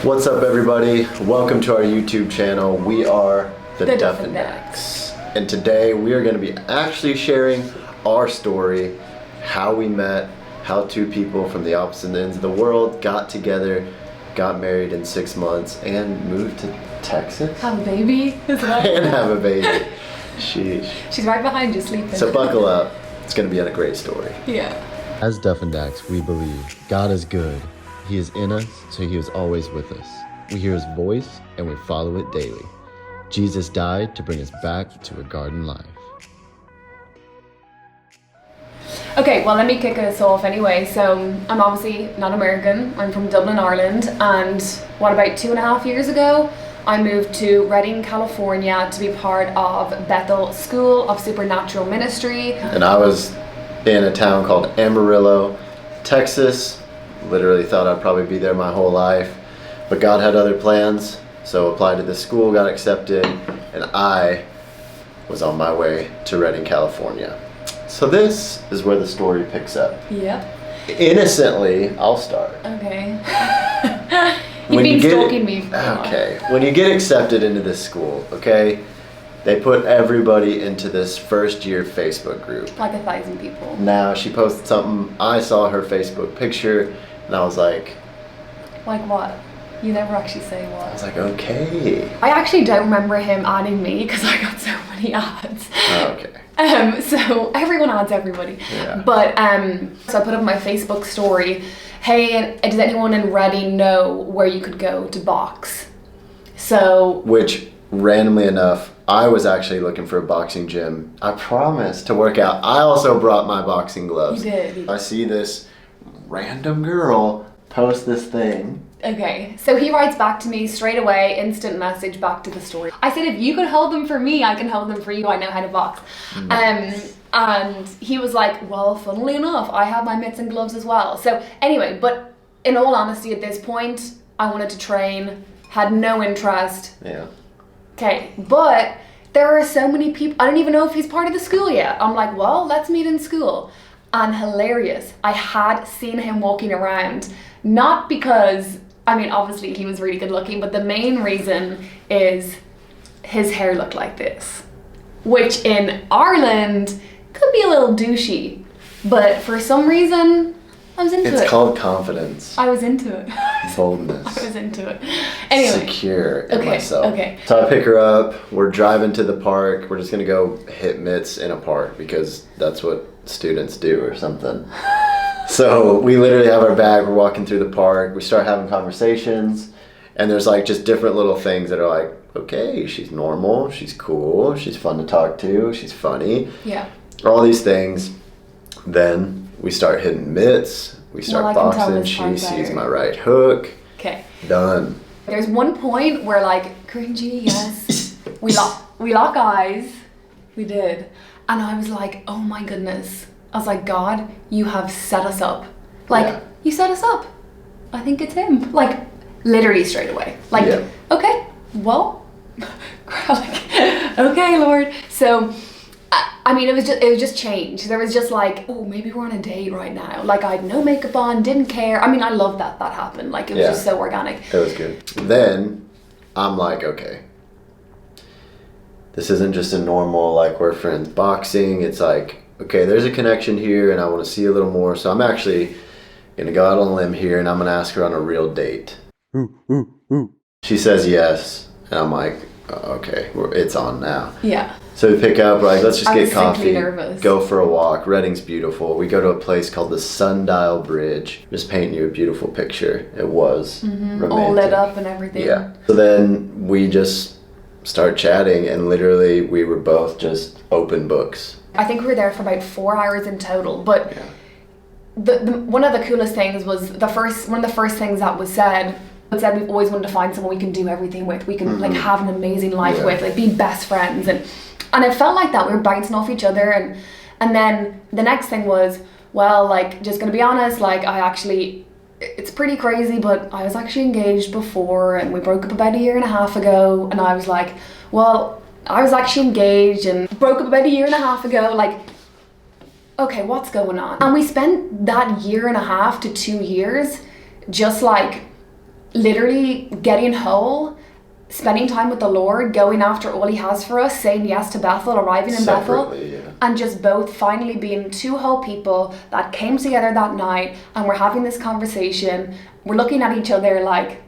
What's up, everybody? Welcome to our YouTube channel. We are the Duffendecks. And today we are going to be actually sharing our story, how we met, how two people from the opposite ends of the world got together, got married in 6 months, and moved to Texas. Have a baby as well. And have a baby. Sheesh. She's right behind you sleeping. So buckle up. It's going to be a great story. Yeah. As Duffendecks, we believe God is good. He is in us, so He is always with us. We hear His voice, and we follow it daily. Jesus died to bring us back to a garden life. Okay, well, let me kick us off anyway. So, I'm obviously not American. I'm from Dublin, Ireland. And about 2.5 years ago, I moved to Redding, California to be part of Bethel School of Supernatural Ministry. And I was in a town called Amarillo, Texas. Literally thought I'd probably be there my whole life, but God had other plans, so applied to this school, got accepted, and I was on my way to Redding, California. So this is where the story picks up. Yep. Innocently, I'll start. Okay. You've been stalking me for a while. Okay. When you get accepted into this school, okay, they put everybody into this first year Facebook group. Like 1,000 people. Now, she posted something, I saw her Facebook picture, and I was like... Like what? You never actually say what. I was like, okay. I actually don't remember him adding me because I got so many ads. Okay. So everyone adds everybody. Yeah. But so I put up my Facebook story, hey, does anyone in Reading know where you could go to box? So... Which, randomly enough, I was actually looking for a boxing gym. I promised to work out. I also brought my boxing gloves. You did. I see this random girl post this thing. Okay, so he writes back to me straight away, instant message back to the story. I said, if you could hold them for me, I can hold them for you. I know how to box. And he was like, well, funnily enough, I have my mitts and gloves as well. So anyway, but in all honesty, at this point, I wanted to train, had no interest. Yeah. Okay, but there are so many people, I don't even know if he's part of the school yet. I'm like, well, let's meet in school. And hilarious, I had seen him walking around, not because, I mean, obviously he was really good looking, but the main reason is his hair looked like this, which in Ireland could be a little douchey, but for some reason, I was into it. It's called confidence. I was into it. Boldness. I was into it. Anyway. Secure in myself. Okay. So I pick her up. We're driving to the park. We're just going to go hit mitts in a park because that's what students do or something. So we literally have our bag. We're walking through the park. We start having conversations. And there's like just different little things that are like, okay, she's normal. She's cool. She's fun to talk to. She's funny. Yeah. All these things. Then we start hitting mitts. We start boxing. She sees my right hook. Okay. Done. There's one point where like, cringy, yes. we lock eyes. We did. And I was like, oh my goodness. I was like, God, you have set us up. Like, Yeah. You set us up. I think it's him. Like, literally straight away. Like, Yeah. Okay, well, like, okay, Lord. So, I mean, it was just change. There was just like, oh, maybe we're on a date right now. Like, I had no makeup on, didn't care. I mean, I love that happened. Like, it was just so organic. It was good. Then I'm like, okay, this isn't just a normal, like, we're friends boxing. It's like, okay, there's a connection here and I want to see a little more. So I'm actually going to go out on a limb here and I'm going to ask her on a real date. She says yes. And I'm like, okay, it's on now. Yeah. So we pick up, we're like, let's just get coffee, nervous. Go for a walk. Reading's beautiful. We go to a place called the Sundial Bridge. Just painting you a beautiful picture. It was romantic. All lit up and everything. Yeah. So then we just start chatting and literally we were both just open books. I think we were there for about 4 hours in total, but the one of the coolest things was one of the first things that was said. It said we've always wanted to find someone we can do everything with. We can like have an amazing life with, like be best friends, and it felt like that. We were bouncing off each other, and then the next thing was, well, like, just gonna be honest, like, it's pretty crazy, but I was actually engaged before, and we broke up about 1.5 years ago, and I was like, well, I was actually engaged and broke up about 1.5 years ago, like, okay, what's going on? And we spent that 1.5 to 2 years just like literally getting whole, spending time with the Lord, going after all He has for us, saying yes to Bethel, arriving in Bethel, yeah. and just both finally being two whole people that came together that night, and we're having this conversation. We're looking at each other like,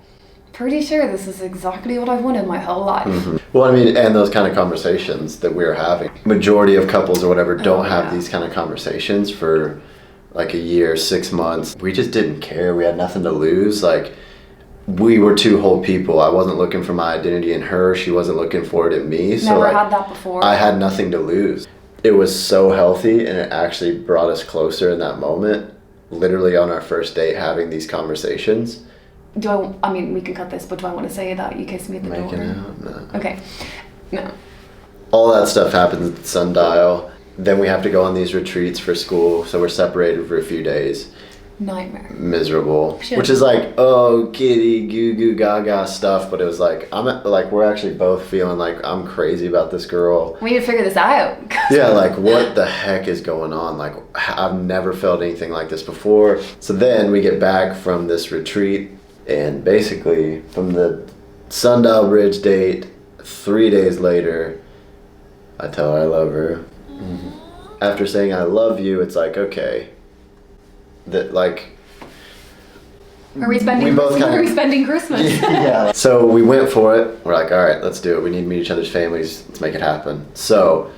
pretty sure this is exactly what I've wanted my whole life. Mm-hmm. Well, I mean, and those kind of conversations that we're having, majority of couples or whatever don't have these kind of conversations for like a year, 6 months. We just didn't care. We had nothing to lose. Like, we were two whole people. I wasn't looking for my identity in her. She wasn't looking for it in me. So Never like, had that before. I had nothing to lose. It was so healthy, and it actually brought us closer in that moment. Literally on our first date, having these conversations. I mean, we can cut this, but do I want to say that you kissed me at the door? Making out? No. Okay. No. All that stuff happens at Sundial. Then we have to go on these retreats for school, so we're separated for a few days. Nightmare. Miserable. Shit. Which is like, oh, kitty, goo goo gaga stuff, but it was like, we're actually both feeling like I'm crazy about this girl. We need to figure this out. Yeah, like, what the heck is going on? Like, I've never felt anything like this before. So then we get back from this retreat, and basically from the Sundial Bridge date, 3 days later, I tell her I love her. Mm-hmm. After saying I love you, it's like, okay, that like, Are we spending Christmas? yeah. So we went for it. We're like, all right, let's do it. We need to meet each other's families. Let's make it happen. So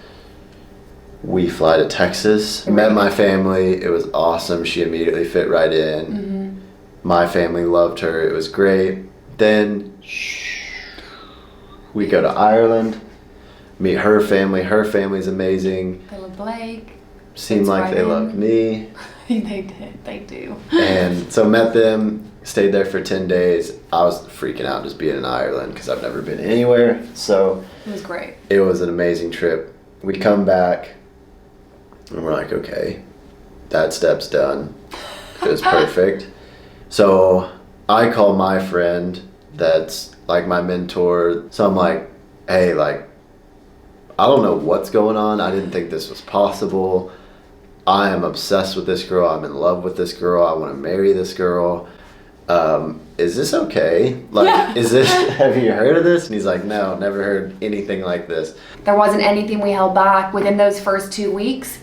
we fly to Texas, met my family. It was awesome. She immediately fit right in. Mm-hmm. My family loved her. It was great. Then we go to Ireland, meet her family. Her family's amazing. They love Blake. Seemed like they loved me. They did. They do. And so met them, stayed there for 10 days. I was freaking out just being in Ireland because I've never been anywhere. So it was great. It was an amazing trip. We come back and we're like, okay, that step's done. It was perfect. So I call my friend that's like my mentor. So I'm like, hey, like, I don't know what's going on. I didn't think this was possible. I am obsessed with this girl. I'm in love with this girl. I want to marry this girl. Is this okay? Like, is this, have you heard of this? And he's like, no, never heard anything like this. There wasn't anything we held back within those first 2 weeks.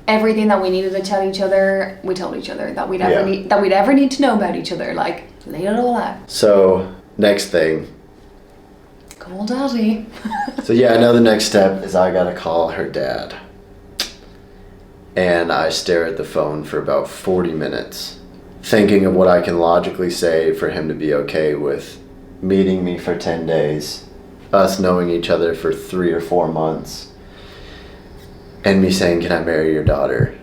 Everything that we needed to tell each other, we told each other that we'd ever need to know about each other. Like, lay it all out. So next thing. Call daddy. So yeah, I know the next step is I gotta call her dad. And I stare at the phone for about 40 minutes, thinking of what I can logically say for him to be okay with meeting me for 10 days, us knowing each other for 3 or 4 months, and me saying, can I marry your daughter?